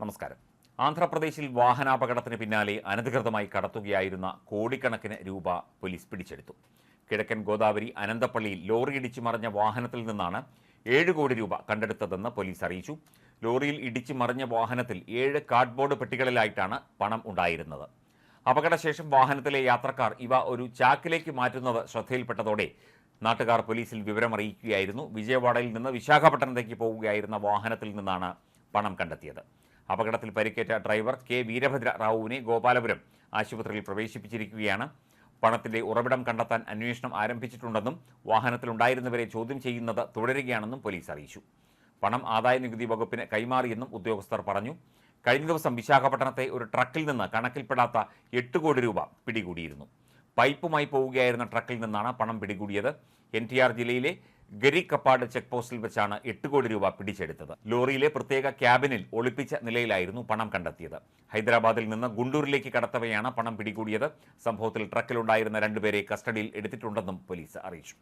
നമസ്കാരം. ആന്ധ്രാപ്രദേശിൽ വാഹനാപകടത്തിന് പിന്നാലെ അനധികൃതമായി കടത്തുകയായിരുന്ന കോടിക്കണക്കിന് രൂപ പോലീസ് പിടിച്ചെടുത്തു. കിഴക്കൻ ഗോദാവരി അനന്തപ്പള്ളിയിൽ ലോറി ഇടിച്ചു മറിഞ്ഞ വാഹനത്തിൽ നിന്നാണ് 7 കോടി രൂപ കണ്ടെടുത്തതെന്ന് പോലീസ് അറിയിച്ചു. ലോറിയിൽ ഇടിച്ചു മറിഞ്ഞ വാഹനത്തിൽ 7 കാർഡ്ബോർഡ് പെട്ടികളിലായിട്ടാണ് പണം ഉണ്ടായിരുന്നത്. അപകടശേഷം വാഹനത്തിലെ യാത്രക്കാർ ഇവ ഒരു ചാക്കിലേക്ക് മാറ്റുന്നത് ശ്രദ്ധയിൽപ്പെട്ടതോടെ നാട്ടുകാർ പോലീസിൽ വിവരമറിയിക്കുകയായിരുന്നു. വിജയവാഡയിൽ നിന്ന് വിശാഖപട്ടണത്തേക്ക് പോവുകയായിരുന്ന വാഹനത്തിൽ നിന്നാണ് പണം കണ്ടെത്തിയത്. അപകടത്തിൽ പരിക്കേറ്റ ഡ്രൈവർ കെ വീരഭദ്ര റാവുവിനെ ഗോപാലപുരം ആശുപത്രിയിൽ പ്രവേശിപ്പിച്ചിരിക്കുകയാണ്. പണത്തിന്റെ ഉറവിടം കണ്ടെത്താൻ അന്വേഷണം ആരംഭിച്ചിട്ടുണ്ടെന്നും വാഹനത്തിലുണ്ടായിരുന്നവരെ ചോദ്യം ചെയ്യുന്നത് തുടരുകയാണെന്നും പോലീസ് അറിയിച്ചു. പണം ആദായനികുതി വകുപ്പിന് കൈമാറിയെന്നും ഉദ്യോഗസ്ഥർ പറഞ്ഞു. കഴിഞ്ഞ ദിവസം വിശാഖപട്ടണത്തെ ഒരു ട്രക്കിൽ നിന്ന് കണക്കിൽപ്പെടാത്ത 8 കോടി രൂപ പിടികൂടിയിരുന്നു. പൈപ്പുമായി പോവുകയായിരുന്ന ട്രക്കിൽ നിന്നാണ് പണം പിടികൂടിയത്. NTR ജില്ലയിലെ ഗരിക്കപ്പാട് ചെക്ക് പോസ്റ്റിൽ വെച്ചാണ് 8 കോടി രൂപ പിടിച്ചെടുത്തത്. ലോറിയിലെ പ്രത്യേക ക്യാബിനിൽ ഒളിപ്പിച്ച നിലയിലായിരുന്നു പണം കണ്ടെത്തിയത്. ഹൈദരാബാദിൽ നിന്ന് ഗുണ്ടൂരിലേക്ക് കടത്തവെയാണ് പണം പിടികൂടിയത്. സംഭവത്തിൽ ട്രക്കിലുണ്ടായിരുന്ന 2 പേരെ കസ്റ്റഡിയിൽ എടുത്തിട്ടുണ്ടെന്നും പോലീസ് അറിയിച്ചു.